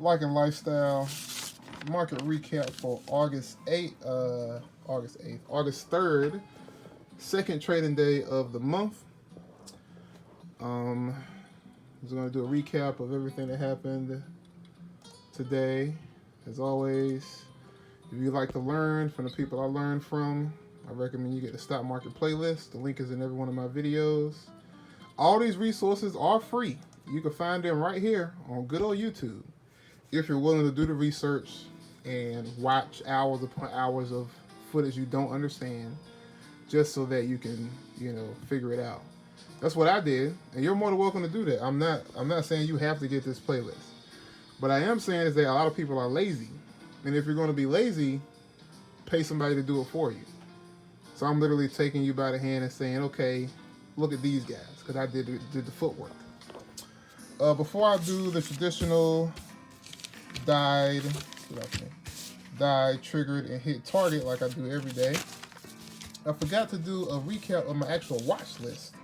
Life and Lifestyle market recap for August 3rd, second trading day of the month. I'm just going to do a recap of everything that happened today. As always, if you like to learn from the people I learned from, I recommend you get the stock market playlist. The link is in every one of my videos. All these resources are free. You can find them right here on good old YouTube. If you're willing to do the research and watch hours upon hours of footage you don't understand, just so that you can, figure it out. That's what I did, and you're more than welcome to do that. I'm not saying you have to get this playlist. But I am saying is that a lot of people are lazy. And if you're going to be lazy, pay somebody to do it for you. So I'm literally taking you by the hand and saying, okay, look at these guys, because I did the footwork. Before I do the traditional died, triggered, and hit target like I do every day, I forgot to do a recap of my actual watch list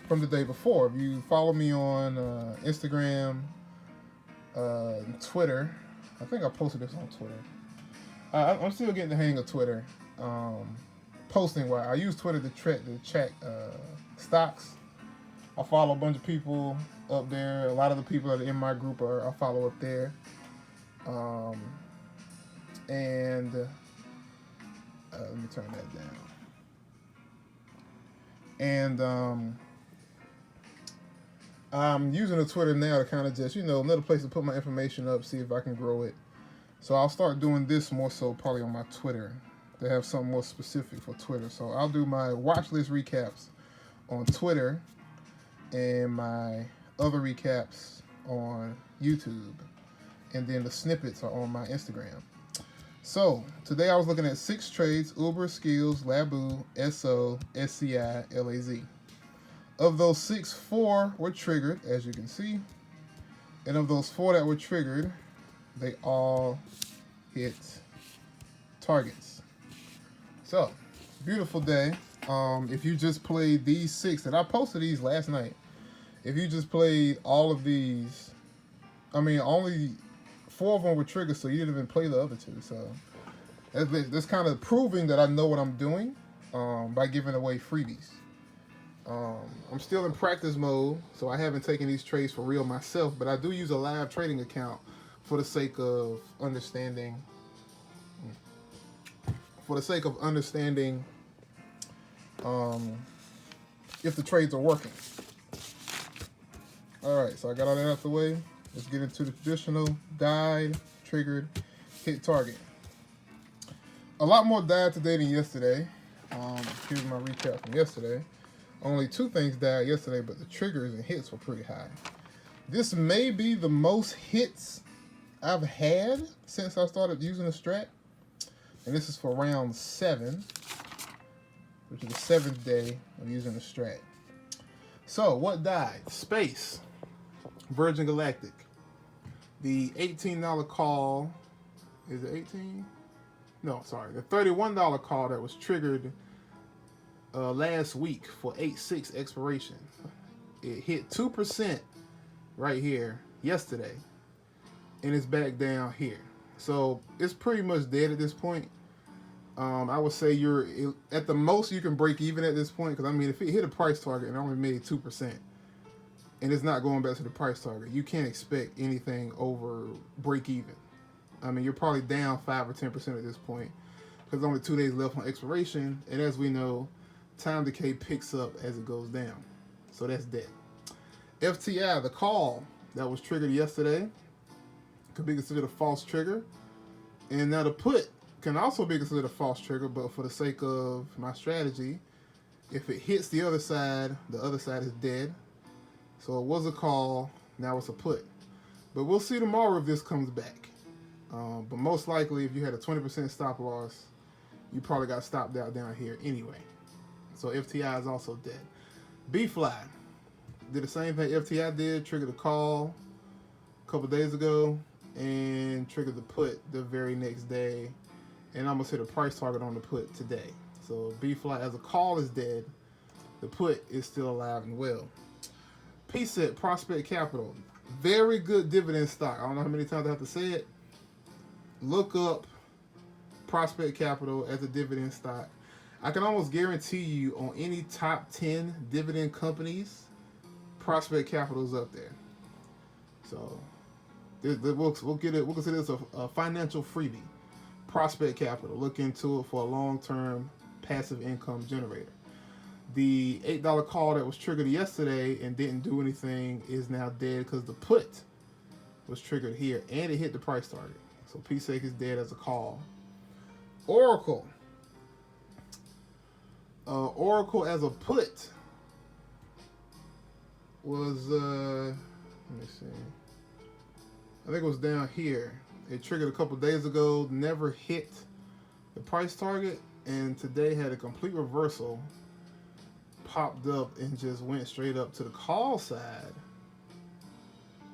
from the day before. If you follow me on Instagram, Twitter, I think I posted this on Twitter. I'm still getting the hang of Twitter. Posting wise, I use Twitter to check stocks. I follow a bunch of people up there. A lot of the people that are in my group I follow up there. And let me turn that down. And I'm using the Twitter now to kind of just, another place to put my information up, see if I can grow it. So I'll start doing this more so probably on my Twitter. They have something more specific for Twitter. So I'll do my watch list recaps on Twitter and my other recaps on YouTube. And then the snippets are on my Instagram. So today I was looking at 6 trades: Uber, Skills, Labu, SO, SCI, LAZ. Of those 6, 4 were triggered, as you can see. And of those 4 that were triggered, they all hit targets. So, beautiful day. If you just played these 6, and I posted these last night. If you just played all of these, only 4 of them were triggered, so you didn't even play the other 2. So, that's kind of proving that I know what I'm doing by giving away freebies. I'm still in practice mode, so I haven't taken these trades for real myself, but I do use a live trading account for the sake of understanding. If the trades are working. All right, so I got all that out the way. Let's get into the traditional died, triggered, hit target. A lot more died today than yesterday. Here's my recap from yesterday. Only 2 things died yesterday, but the triggers and hits were pretty high. This may be the most hits I've had since I started using the strat. And this is for round 7, which is the 7th day of using the strat. So, what died? Space. Virgin Galactic. The $18 call. Is it 18? No, sorry. The $31 call that was triggered last week for 8/6 expiration. It hit 2% right here yesterday, and it's back down here. So it's pretty much dead at this point. I would say you're at the most you can break even at this point, because if it hit a price target and only made 2%, and it's not going back to the price target, you can't expect anything over break even. You're probably down 5 or 10% at this point, because there's only 2 days left on expiration, and as we know, time decay picks up as it goes down. So that's dead. FTI, the call that was triggered yesterday, could be considered a false trigger. And now the put can also be considered a false trigger, but for the sake of my strategy, if it hits the other side is dead. So it was a call, now it's a put. But we'll see tomorrow if this comes back. But most likely, if you had a 20% stop loss, you probably got stopped out down here anyway. So FTI is also dead. B-Fly did the same thing FTI did, triggered a call a couple days ago, and triggered the put the very next day, and almost hit a price target on the put today. So B-Fly as a call is dead. The put is still alive and well. PSET, Prospect Capital. Very good dividend stock. I don't know how many times I have to say it. Look up Prospect Capital as a dividend stock. I can almost guarantee you on any top 10 dividend companies, Prospect Capital is up there. So we'll get it. We'll consider this a financial freebie. Prospect Capital. Look into it for a long-term passive income generator. The $8 call that was triggered yesterday and didn't do anything is now dead because the put was triggered here and it hit the price target. So PSEC is dead as a call. Oracle. Oracle as a put was, let me see. I think it was down here. It triggered a couple days ago, never hit the price target, and today had a complete reversal. Popped up and just went straight up to the call side.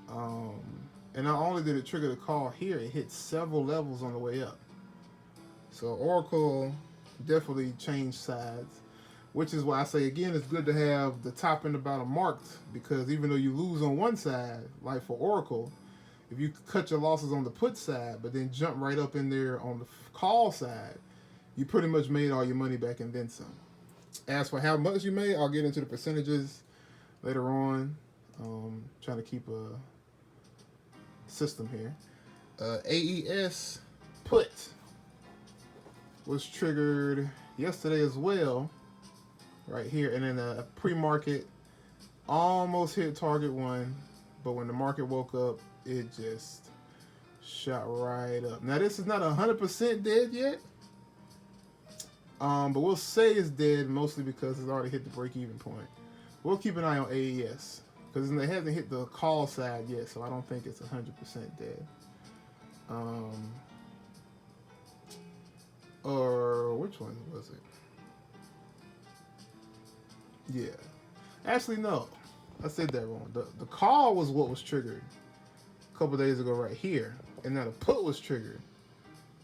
And not only did it trigger the call here, it hit several levels on the way up. So Oracle definitely changed sides, which is why I say again it's good to have the top and the bottom marked, because even though you lose on one side, like for Oracle, if you cut your losses on the put side but then jump right up in there on the call side, you pretty much made all your money back and then some. As for how much you made, I'll get into the percentages later on. Trying to keep a system here. AES put was triggered yesterday as well, right here, and then a pre-market almost hit target one, but when the market woke up, it just shot right up. Now this is not 100% dead yet, but we'll say it's dead mostly because it's already hit the break-even point. We'll keep an eye on AES because it hasn't hit the call side yet, so I don't think it's 100% dead. Or which one was it? Yeah. Actually, no. I said that wrong. The call was what was triggered a couple days ago right here. And now the put was triggered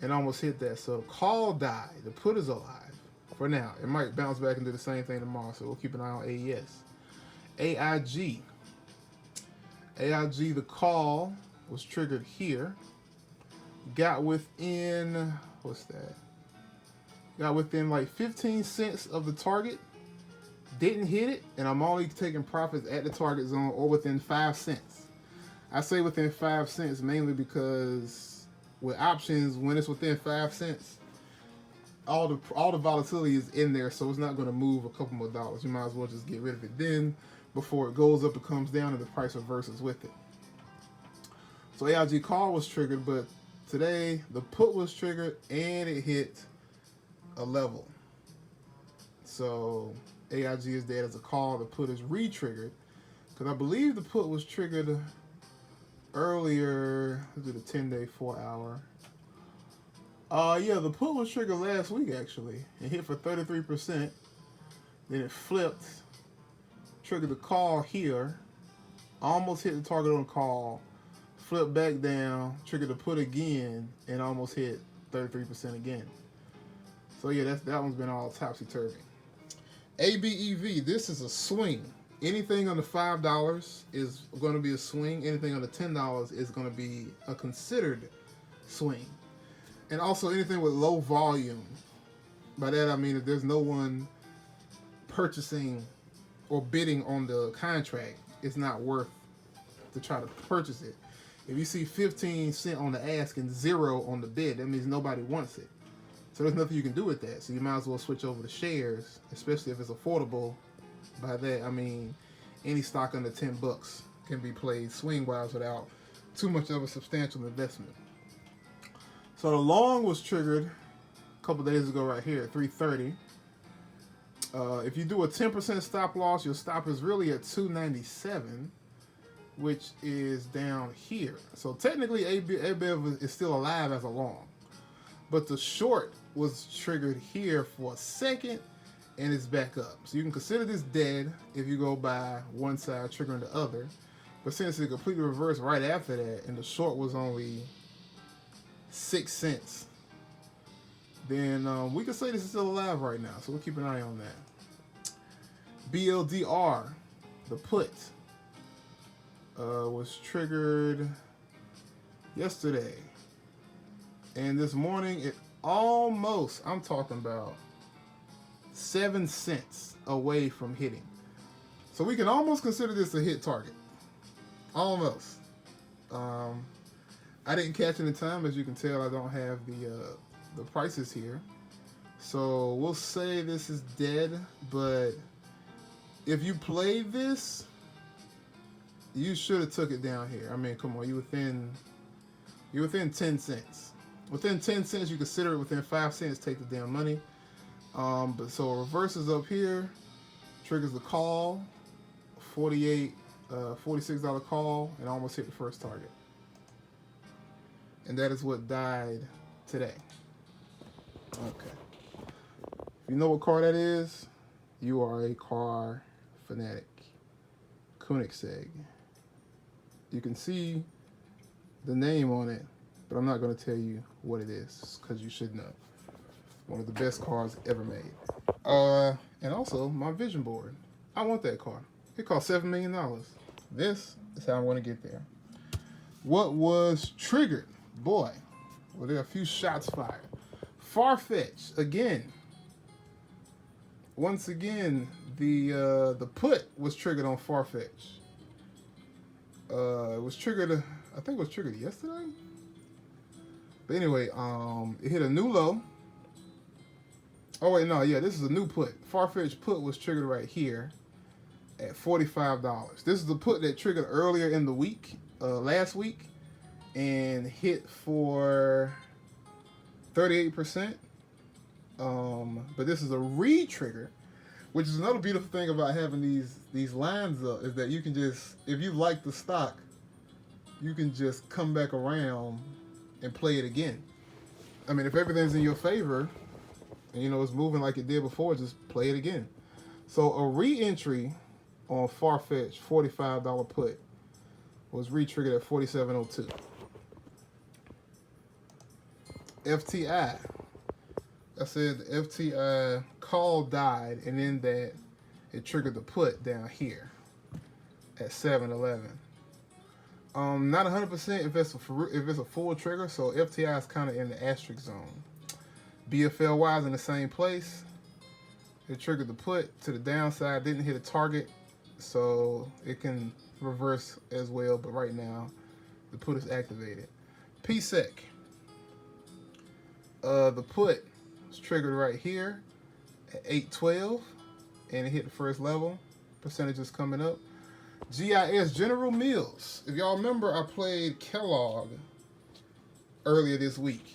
and almost hit that. So the call died. The put is alive for now. It might bounce back and do the same thing tomorrow. So we'll keep an eye on AES. AIG. AIG, the call was triggered here. Got within, what's that? Got within like 15 cents of the target. Didn't hit it, and I'm only taking profits at the target zone or within 5 cents. I say within 5 cents mainly because with options, when it's within 5 cents, all the volatility is in there, so it's not going to move a couple more dollars. You might as well just get rid of it then before it goes up, it comes down, and the price reverses with it. So AIG call was triggered, but today the put was triggered and it hit a level. So AIG is dead as a call. The put is re-triggered because I believe the put was triggered earlier. Let's do the 10-day 4-hour. Yeah, the put was triggered last week actually. It hit for 33%. Then it flipped, triggered the call here, almost hit the target on the call, flipped back down, triggered the put again, and almost hit 33% again. So yeah, that one's been all topsy-turvy. ABEV, this is a swing. Anything under $5 is going to be a swing. Anything under $10 is going to be a considered swing. And also anything with low volume. By that I mean if there's no one purchasing or bidding on the contract, it's not worth to try to purchase it. If you see 15 cents on the ask and 0 on the bid, that means nobody wants it. So there's nothing you can do with that. So you might as well switch over to shares, especially if it's affordable. By that, I mean any stock under $10 can be played swing-wise without too much of a substantial investment. So the long was triggered a couple days ago right here at 330. If you do a 10% stop loss, your stop is really at 297, which is down here. So technically, ABEV is still alive as a long. But the short was triggered here for a second, and it's back up. So you can consider this dead if you go by one side triggering the other. But since it completely reversed right after that, and the short was only 6 cents, then we can say this is still alive right now. So we'll keep an eye on that. BLDR, the put, was triggered yesterday. And this morning, it almost, I'm talking about 7 cents away from hitting. So we can almost consider this a hit target. Almost. I didn't catch any time. As you can tell, I don't have the prices here. So we'll say this is dead, but if you played this, you should have took it down here. I mean, come on, you're within 10 cents. Within 10 cents, you consider it. Within 5 cents, take the damn money. But so it reverses up here, triggers the call, $46 call, and almost hit the first target. And that is what died today. Okay. If you know what car that is, you are a car fanatic. Koenigsegg. You can see the name on it, but I'm not going to tell you what it is because you should know. One of the best cars ever made. And also my vision board. I want that car. It cost $7 million. This is how I'm going to get there. What was triggered? Boy, well, there are a few shots fired. Farfetch again. Once again, the put was triggered on Farfetch. It was triggered. I think it was triggered yesterday. But anyway, it hit a new low. Oh wait, no, yeah, this is a new put. Farfetch put was triggered right here at $45. This is the put that triggered earlier in the week, last week, and hit for 38%. But this is a re-trigger, which is another beautiful thing about having these lines up, is that you can just, if you like the stock, you can just come back around and play it again. I mean, if everything's in your favor, and you know it's moving like it did before, just play it again. So a re-entry on Farfetch $45 put was re-triggered at 47.02. FTI. I said the FTI call died, and in that it triggered the put down here at 7.11. Not 100% if it's a full trigger, so FTI is kind of in the asterisk zone. BFL wise in the same place. It triggered the put to the downside, didn't hit a target, so it can reverse as well. But right now, the put is activated. PSEC. The put was triggered right here at 8.12, and it hit the first level. Percentage is coming up. GIS, General Mills. If y'all remember, I played Kellogg earlier this week.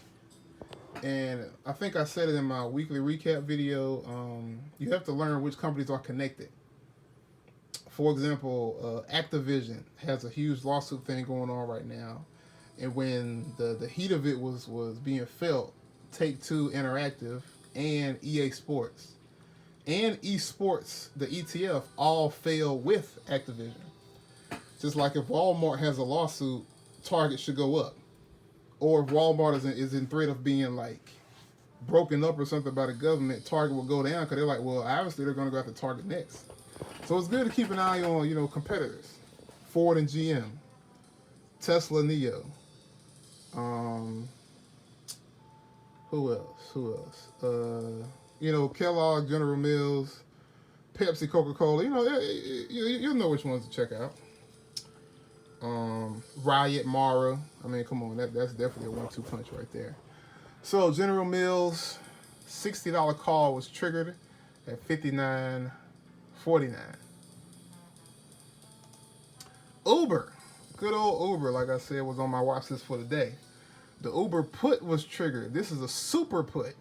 And I think I said it in my weekly recap video. You have to learn which companies are connected. For example, Activision has a huge lawsuit thing going on right now. And when the heat of it was being felt, Take-Two Interactive and EA Sports and eSports, the ETF, all fail with Activision. Just like if Walmart has a lawsuit, Target should go up. Or if Walmart is in threat of being like broken up or something by the government, Target will go down because they're like, well, obviously they're going to go after Target next. So it's good to keep an eye on, you know, competitors. Ford and GM, Tesla, Neo. Who else? You know, Kellogg, General Mills, Pepsi, Coca-Cola. You know, you'll know which ones to check out. Riot, Mara. I mean, come on, that's definitely a 1-2 punch right there. So General Mills, $60 call was triggered at 59.49. Uber, good old Uber, like I said, was on my watch list for the day. The Uber put was triggered. This is a super put.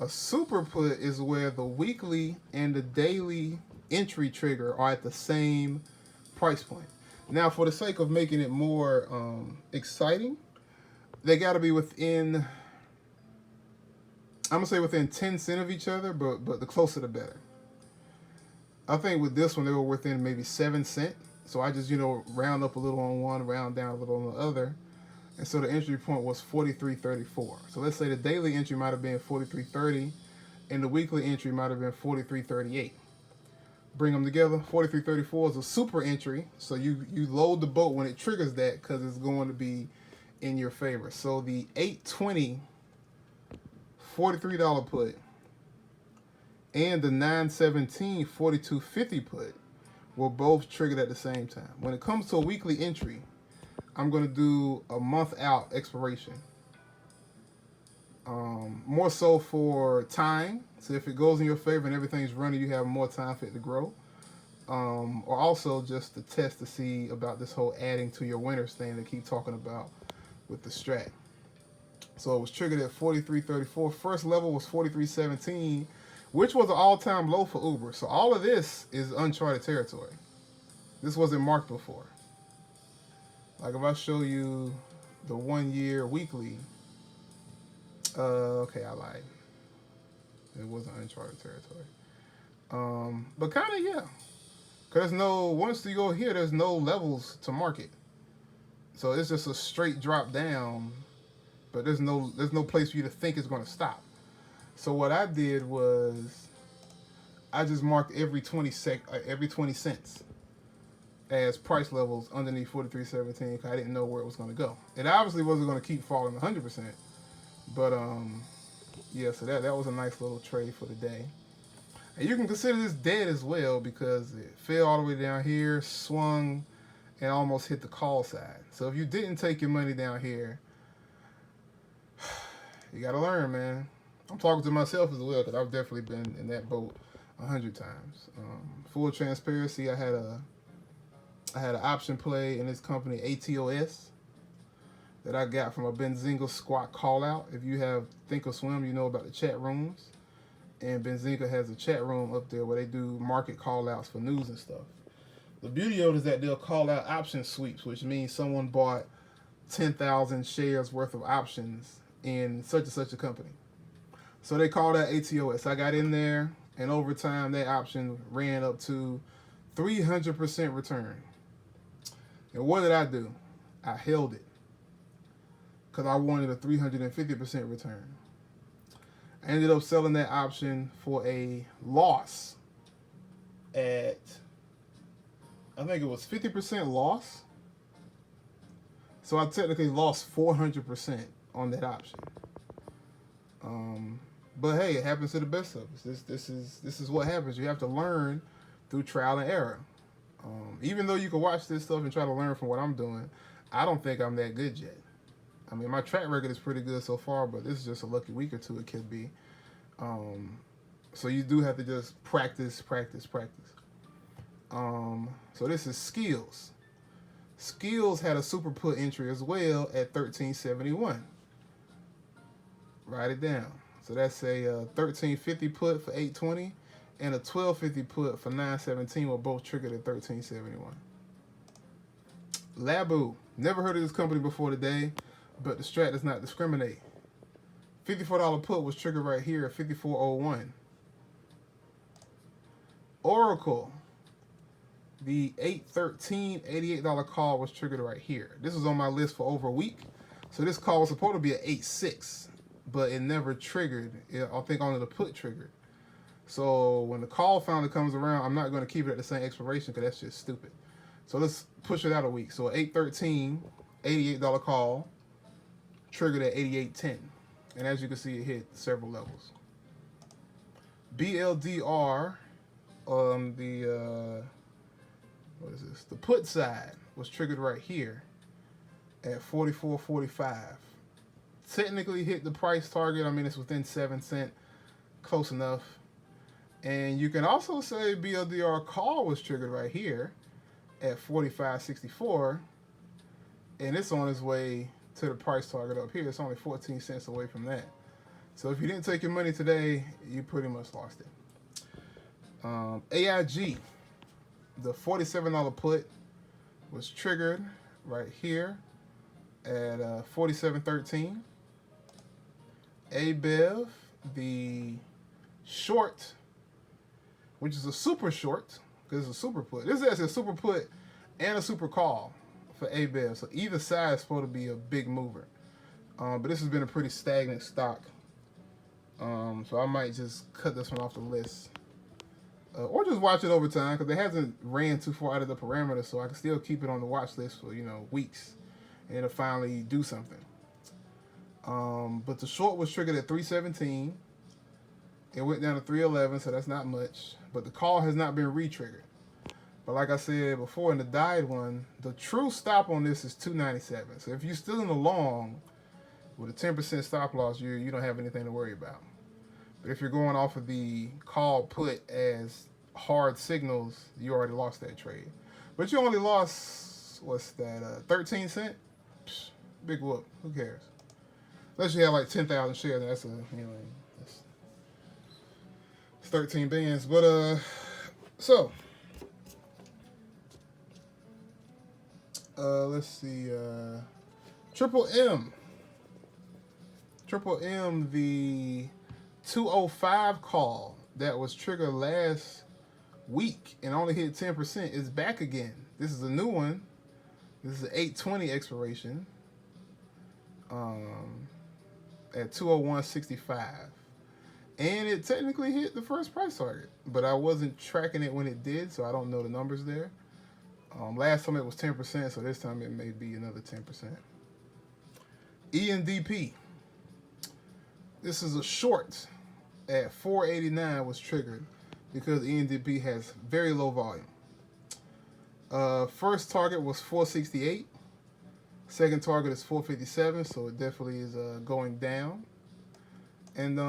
A super put is where the weekly and the daily entry trigger are at the same price point. Now, for the sake of making it more exciting, they got to be within, I'm going to say within 10 cents of each other, but the closer the better. I think with this one, they were within maybe 7 cents. So I just, you know, round up a little on one, round down a little on the other. And so the entry point was 43.34. So let's say the daily entry might have been 43.30, and the weekly entry might have been 43.38. bring them together. 43.34 is a super entry, so you load the boat when it triggers that because it's going to be in your favor. So the 820 $43 put and the 917 $42.50 put were both triggered at the same time. When it comes to a weekly entry, I'm going to do a month out expiration. More so for time. So if it goes in your favor and everything's running, you have more time for it to grow. Or also just to test to see about this whole adding to your winners thing they keep talking about with the strat. So it was triggered at 43.34. First level was 43.17, which was an all-time low for Uber. So all of this is uncharted territory. This wasn't marked before. Like if I show you the 1 year weekly, okay, I lied. It wasn't uncharted territory. But kind of, yeah. Because once you go here, there's no levels to market. So it's just a straight drop down, but there's no place for you to think it's going to stop. So what I did was I just marked every 20 cents as price levels underneath 43.17 because I didn't know where it was going to go. It obviously wasn't going to keep falling 100%, but yeah, so that was a nice little trade for the day. And you can consider this dead as well because it fell all the way down here, swung, and almost hit the call side. So if you didn't take your money down here, you got to learn, man. I'm talking to myself as well because I've definitely been in that boat 100 times. Full transparency, I had an option play in this company, ATOS, that I got from a Benzinga squat call out. If you have Thinkorswim, you know about the chat rooms. And Benzinga has a chat room up there where they do market call outs for news and stuff. The beauty of it is that they'll call out option sweeps, which means someone bought 10,000 shares worth of options in such and such a company. So they call that ATOS. I got in there, and over time, that option ran up to 300% return. And what did I do? I held it because I wanted a 350% return. I ended up selling that option for a loss at, I think it was 50% loss. So I technically lost 400% on that option. But hey, it happens to the best of us. This is what happens. You have to learn through trial and error. Even though you can watch this stuff and try to learn from what I'm doing, I don't think I'm that good yet. I mean, my track record is pretty good so far, but this is just a lucky week or two it could be. So you do have to just practice. So this is Skills. Skills had a super put entry as well at 13.71. Write it down. So that's a 13.50 put for 8.20 and a 12.50 put for 9.17 were both triggered at 13.71. Labu. Never heard of this company before today, but the strat does not discriminate. $54 put was triggered right here at 54.01. Oracle. The 8.13 $88 call was triggered right here. This was on my list for over a week. So this call was supposed to be at 8.6, but it never triggered. I think only the put triggered. So when the call finally comes around, I'm not going to keep it at the same expiration because that's just stupid. So let's push it out a week. So 8.13 $88 call triggered at 88.10. And as you can see, it hit several levels. BLDR on the what is this? The put side was triggered right here at 44.45. Technically hit the price target. I mean, it's within 7 cents, close enough. And you can also say BLDR call was triggered right here at 45.64, and it's on its way to the price target up here. It's only 14 cents away from that. So if you didn't take your money today, you pretty much lost it. AIG, the $47 put was triggered right here at 47.13. ABEV, the short, which is a super short, because it's a super put. This is actually a super put and a super call for ABEV. So either side is supposed to be a big mover. But this has been a pretty stagnant stock. So I might just cut this one off the list or just watch it over time because it hasn't ran too far out of the parameter, so I can still keep it on the watch list for weeks, and it'll finally do something. But the short was triggered at 317. It went down to 311, so that's not much. But the call has not been re-triggered. But like I said before in the died one, the true stop on this is 297. So if you're still in the long with a 10% stop loss, you don't have anything to worry about. But if you're going off of the call put as hard signals, you already lost that trade. But you only lost, 13 cents? Psh, big whoop. Who cares? Unless you have like 10,000 shares, and that's it's 13 bands. But so let's see. Triple M, the 205 call that was triggered last week and only hit 10% is back again. This is a new one. This is an 820 expiration at 201.65. And it technically hit the first price target, but I wasn't tracking it when it did, so I don't know the numbers there. Last time it was 10%, so this time it may be another 10%. ENDP. This is a short at 489 was triggered because ENDP has very low volume. First target was 468. Second target is 457, so it definitely is going down. And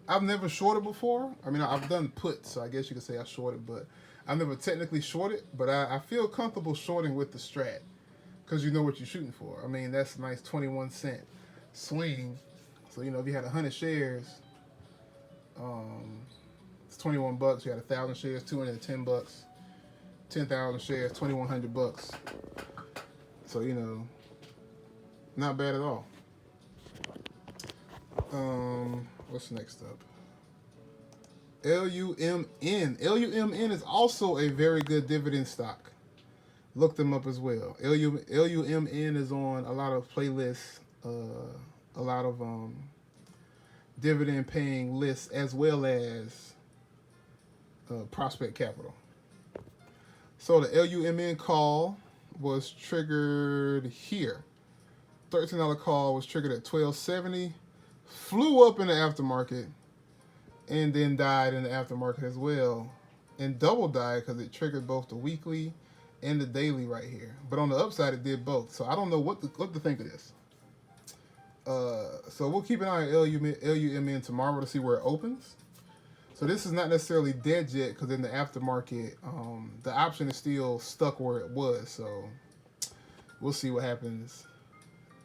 I've never shorted before. I mean, I've done puts, so I guess you could say I shorted, but I've never technically shorted. But I feel comfortable shorting with the strat because you know what you're shooting for. I mean, that's a nice 21-cent swing. So, if you had 100 shares, it's $21. You had 1,000 shares, $210. 10,000 shares, $2,100. So, not bad at all. What's next up? LUMN. LUMN is also a very good dividend stock. Look them up as well. LUMN is on a lot of playlists, a lot of dividend paying lists, as well as Prospect Capital. So the LUMN call was triggered here. $13 call was triggered at 1270. Flew up in the aftermarket and then died in the aftermarket as well, and double died because it triggered both the weekly and the daily right here. But on the upside, it did both. So I don't know what to think of this. So we'll keep an eye on LUMN tomorrow to see where it opens. So this is not necessarily dead yet because in the aftermarket, the option is still stuck where it was. So we'll see what happens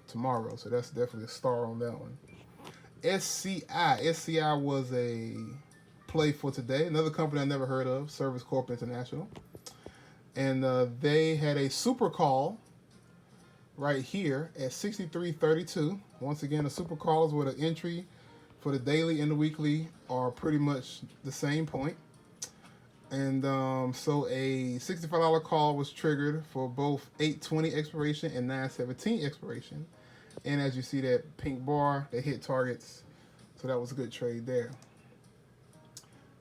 tomorrow. So that's definitely a star on that one. SCI was a play for today. Another company I never heard of, Service Corp International. And they had a super call right here at 63.32. Once again, the super calls with an entry for the daily and the weekly are pretty much the same point. And so a $65 call was triggered for both 820 expiration and 917 expiration. And as you see that pink bar, they hit targets. So that was a good trade there.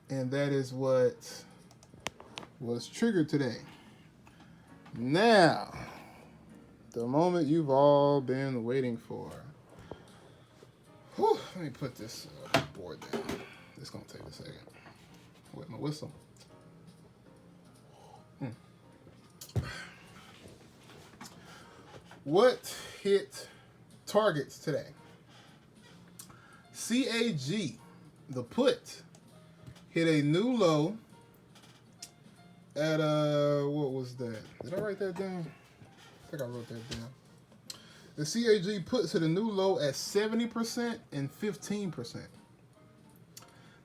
And that is what was triggered today. Now, the moment you've all been waiting for. Whew, let me put this board down. It's going to take a second. Wet my whistle. What hit targets today? CAG, the put, hit a new low at what was that? Did I write that down? I think I wrote that down. The CAG puts hit a new low at 70% and 15%.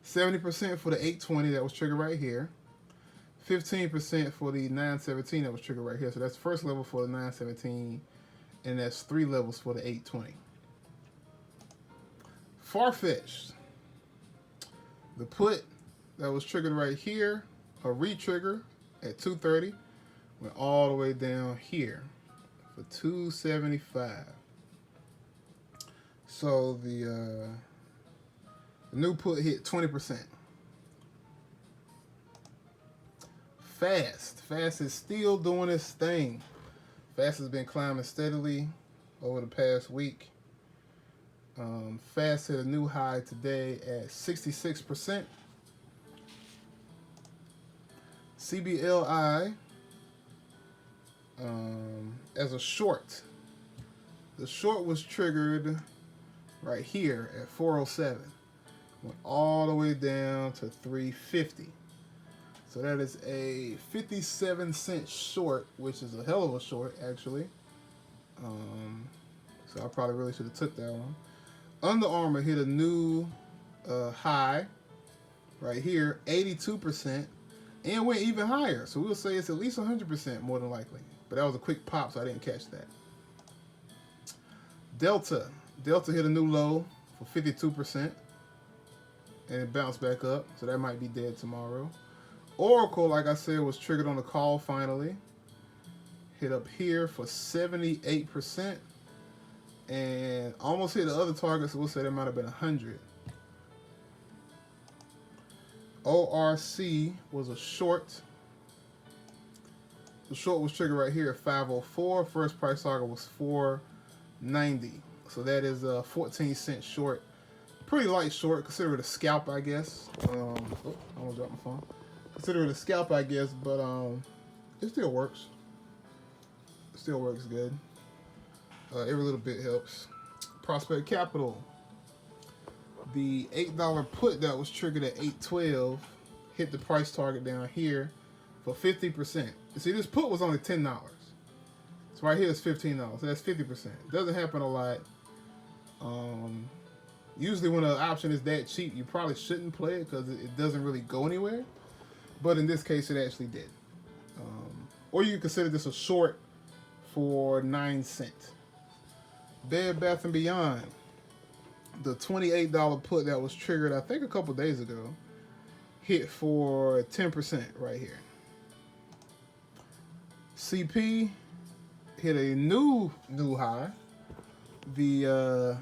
70% for the 820 that was triggered right here. 15% for the 917 that was triggered right here. So that's first level for the 917, and that's 3 levels for the 820. Far-fetched, the put that was triggered right here, a re-trigger at 230, went all the way down here for 275. So the new put hit 20%. Fast. Fast is still doing its thing. Fast has been climbing steadily over the past week. Fast hit a new high today at 66%. CBLI as a short. The short was triggered right here at 407. Went all the way down to 350. So that is a 57-cent short, which is a hell of a short, actually. So I probably really should have took that one. Under Armour hit a new high right here, 82%, and went even higher. So we'll say it's at least 100% more than likely. But that was a quick pop, so I didn't catch that. Delta hit a new low for 52%, and it bounced back up, so that might be dead tomorrow. Oracle, like I said, was triggered on the call finally. Hit up here for 78%, and almost hit the other target, so we'll say that might have been 100. ORC was a short. The short was triggered right here at 504. First price target was 490. So that is a 14-cent short. Pretty light short. Consider it a scalp, I guess. I almost dropped my phone. Consider it a scalp, I guess, but it still works. It still works good. Every little bit helps. Prospect Capital. The $8 put that was triggered at 812 hit the price target down here for 50%. You see, this put was only $10. So right here is $15. So that's 50%. It doesn't happen a lot. Usually when an option is that cheap, you probably shouldn't play it because it doesn't really go anywhere. But in this case, it actually did. Or you consider this a short for 9 cents. Bed Bath & Beyond. The $28 put that was triggered, I think, a couple days ago, hit for 10% right here. CP hit a new high. The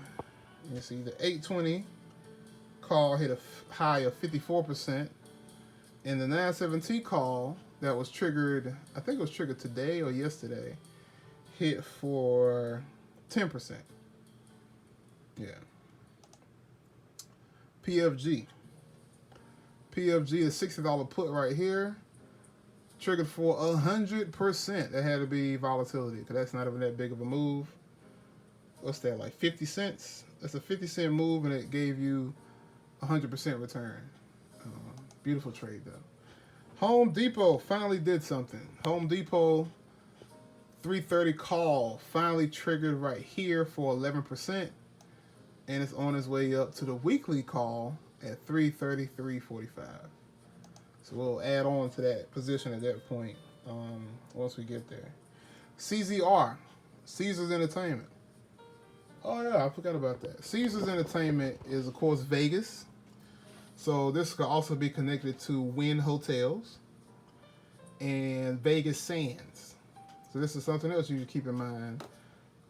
you see the 820 call hit a high of 54%, and the 917 call that was triggered, I think it was triggered today or yesterday, hit for 10%. Yeah. PFG. PFG is $60 put right here. Triggered for 100%. That had to be volatility because that's not even that big of a move. What's that, like 50 cents? That's a 50-cent move and it gave you 100% return. Beautiful trade though. Home Depot finally did something. Home Depot 330 call finally triggered right here for 11%. And it's on its way up to the weekly call at 333.45. So we'll add on to that position at that point once we get there. CZR, Caesars Entertainment. Oh yeah, I forgot about that. Caesars Entertainment is, of course, Vegas. So this could also be connected to Wynn Hotels and Vegas Sands. So this is something else you should keep in mind.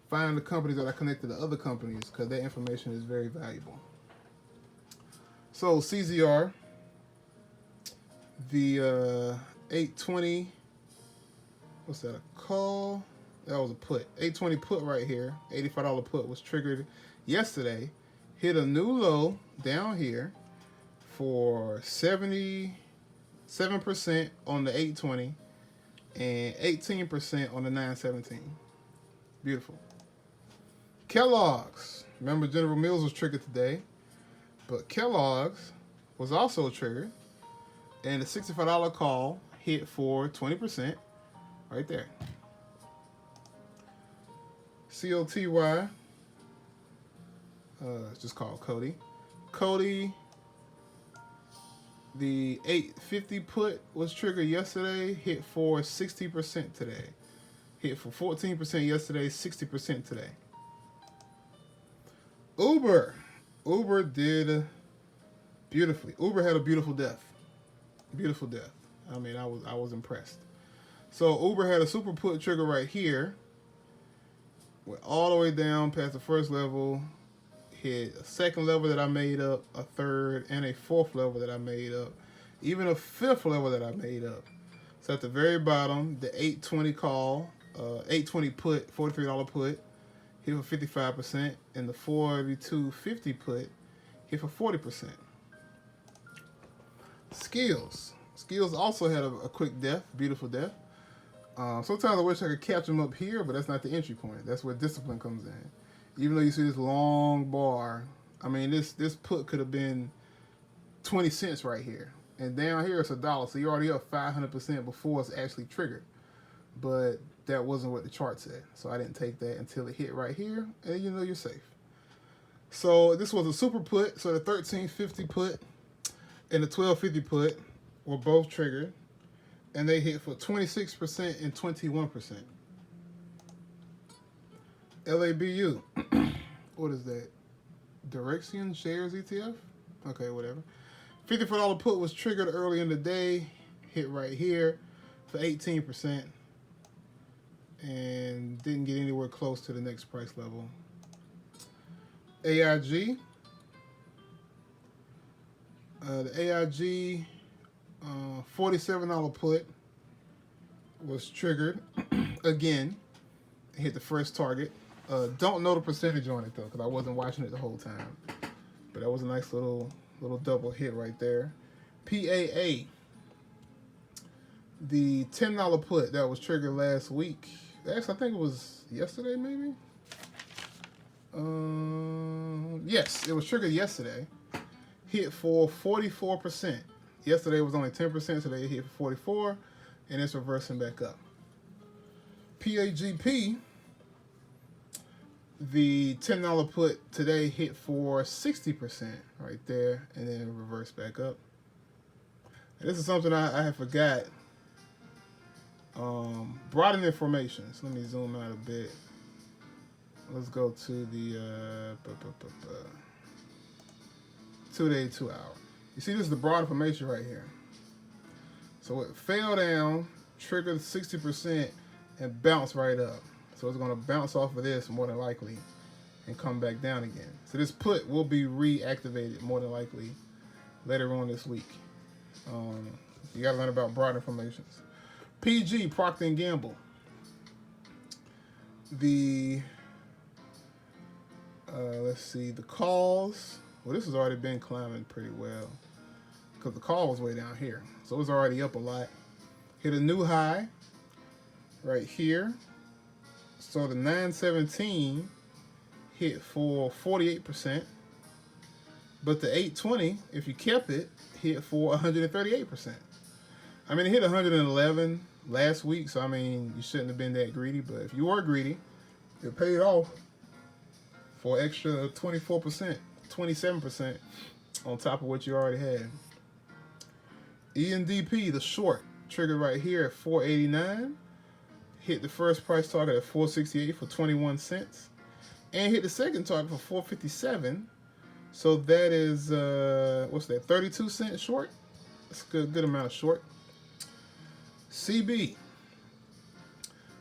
Find the companies that are connected to other companies because that information is very valuable. So CZR, the 820, what's that, a call? That was a put. 820 put right here, $85 put was triggered yesterday. Hit a new low down here for 77% on the 820 and 18% on the 917. Beautiful. Kellogg's. Remember General Mills was triggered today, but Kellogg's was also triggered, and the $65 call hit for 20% right there. COTY, it's just called Cody. Cody, the 850 put was triggered yesterday, hit for 60% today. Hit for 14% yesterday, 60% today. Uber did beautifully. Uber had a beautiful death. Beautiful death. I mean, I was impressed. So Uber had a super put trigger right here. Went all the way down past the first level. Hit a second level that I made up, a third, and a fourth level that I made up. Even a fifth level that I made up. So at the very bottom, the 820 call, 820 put, $43 put, hit for 55%, and the 42.50 put hit for 40%. Skills. Skills also had a quick death, beautiful death. Sometimes I wish I could catch them up here, but that's not the entry point. That's where discipline comes in. Even though you see this long bar, I mean, this put could have been 20 cents right here. And down here it's $1, so you're already up 500% before it's actually triggered. But that wasn't what the chart said, so I didn't take that until it hit right here, and you know you're safe. So this was a super put, so the 13.50 put and the 12.50 put were both triggered, and they hit for 26% and 21%. LABU, what is that? Direction Shares ETF? Okay, whatever. $54 put was triggered early in the day, hit right here for 18%, and didn't get anywhere close to the next price level. AIG, the AIG $47 put was triggered again, hit the first target. Don't know the percentage on it though, because I wasn't watching it the whole time. But that was a nice little double hit right there. PAA, the $10 put that was triggered last week. Actually, I think it was yesterday, maybe. Yes, it was triggered yesterday. Hit for 44%. Yesterday was only 10%, today it hit for 44, and it's reversing back up. PAGP, the $10 put today hit for 60% right there, and then reversed back up. And this is something I had forgot. Broaden informations. Let me zoom out a bit. Let's go to the 2-day, 2 hour. You see, this is the broad information right here. So it fell down, triggered 60%, and bounced right up. So it's going to bounce off of this more than likely and come back down again. So this put will be reactivated more than likely later on this week. You got to learn about broad informations. PG, Procter & Gamble. The, let's see, the calls. Well, this has already been climbing pretty well because the call was way down here. So it was already up a lot. Hit a new high right here. So the 917 hit for 48%. But the 820, if you kept it, hit for 138%. I mean, it hit 111 last week, so I mean, you shouldn't have been that greedy. But if you were greedy, it paid off for extra 24%, 27% on top of what you already had. ENDP, the short, triggered right here at 489. Hit the first price target at 468 for 21 cents. And hit the second target for 457. So that is, what's that, 32 cents short? That's a good amount of short. CB.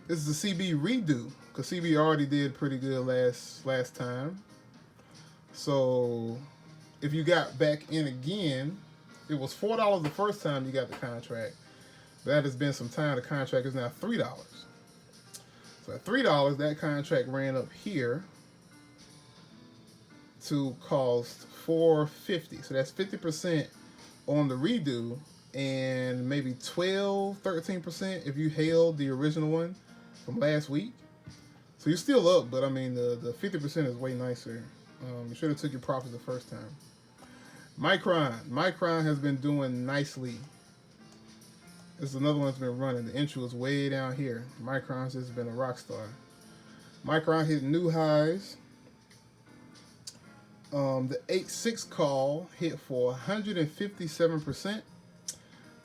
This is a CB redo, because CB already did pretty good last time. So if you got back in again, it was $4 the first time you got the contract. That has been some time. The contract is now $3. So at $3, that contract ran up here to cost $4.50. So that's 50% on the redo, and maybe 13% if you held the original one from last week. So you're still up, but I mean the 50% is way nicer. You should have took your profits the first time. Micron has been doing nicely. This is another one that's been running. The entry was way down here. Micron's has been a rock star. Micron hit new highs. The 8.6 call hit for 157%,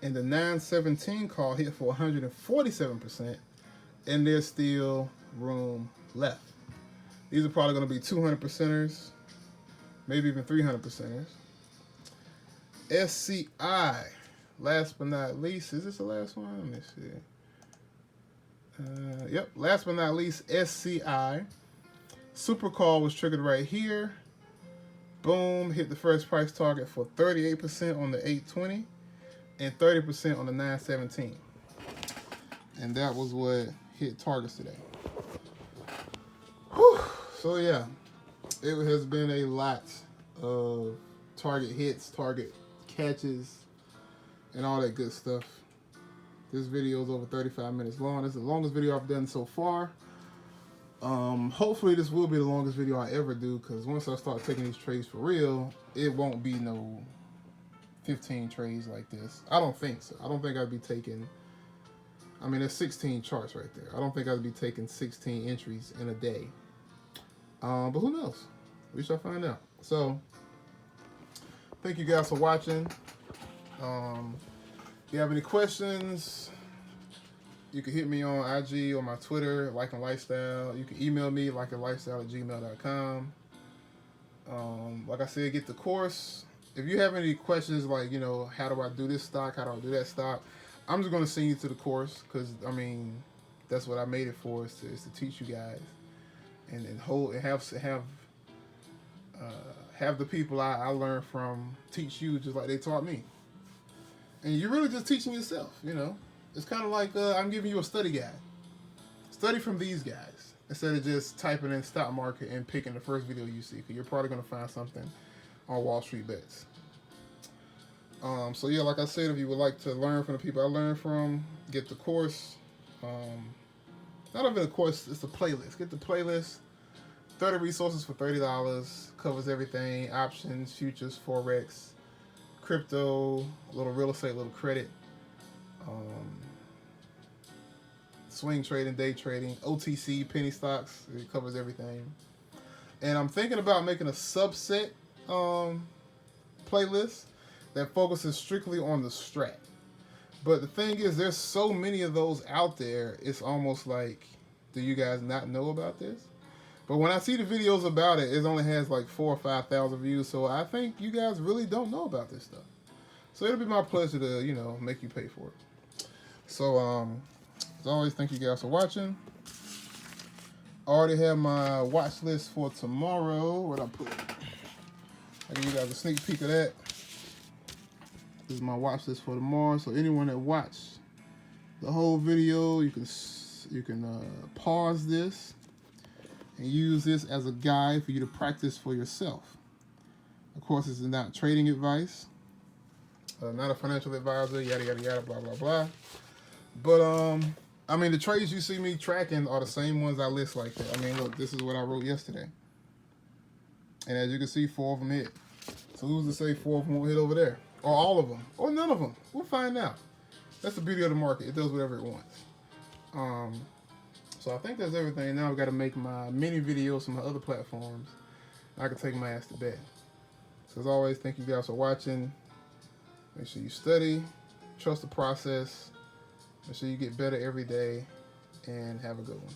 and the 9.17 call hit for 147%, and there's still room left. These are probably going to be 200%ers, maybe even 300%ers. SCI, last but not least, is this the last one? Let me see. Yep, last but not least, SCI. Super call was triggered right here. Boom, hit the first price target for 38% on the 820 and 30% on the 917. and that was what hit targets today. Whew. So yeah, it has been a lot of target hits, target catches, and all that good stuff. This video is over 35 minutes long. This is the longest video I've done so far. Hopefully this will be the longest video I ever do, because once I start taking these trades for real, it won't be no 15 trades like this. I don't think so. I don't think I'd be taking, I mean, there's 16 charts right there. I don't think I'd be taking 16 entries in a day. But who knows? We shall find out. So, thank you guys for watching. If you have any questions, you can hit me on IG or my Twitter, Like and Lifestyle. You can email me, likeandlifestyle@gmail.com. Like I said, get the course. If you have any questions, like, you know, how do I do this stock? How do I do that stock? I'm just going to send you to the course, because, I mean, that's what I made it for, is to teach you guys. And have the people I learned from teach you just like they taught me. And you're really just teaching yourself, you know. It's kind of like I'm giving you a study guide. Study from these guys instead of just typing in stock market and picking the first video you see, because you're probably going to find something on Wall Street Bets. So yeah, like I said, if you would like to learn from the people I learned from, get the course. Not even a course, it's a playlist. Get the playlist. 30 resources for $30. Covers everything: options, futures, forex, crypto, a little real estate, a little credit, swing trading, day trading, OTC, penny stocks. It covers everything. And I'm thinking about making a subset playlist that focuses strictly on the strat. But the thing is, there's so many of those out there, it's almost like, do you guys not know about this? But when I see the videos about it, it only has like 4,000 or 5,000 views, so I think you guys really don't know about this stuff. So it'll be my pleasure to, you know, make you pay for it. So, as always, thank you guys for watching. I already have my watch list for tomorrow. Where'd I put it? I'll give you guys a sneak peek of that. This is my watch list for tomorrow. So anyone that watched the whole video, you can pause this and use this as a guide for you to practice for yourself. Of course, this is not trading advice. Not a financial advisor, yada, yada, yada, blah, blah, blah. But, I mean, the trades you see me tracking are the same ones I list like that. I mean, look, this is what I wrote yesterday. And as you can see, 4 of them hit. So who's to say 4 of them won't hit over there? Or all of them? Or none of them? We'll find out. That's the beauty of the market. It does whatever it wants. So I think that's everything. Now I've got to make my mini videos from my other platforms. I can take my ass to bed. So as always, thank you guys for watching. Make sure you study, trust the process, make sure you get better every day, and have a good one.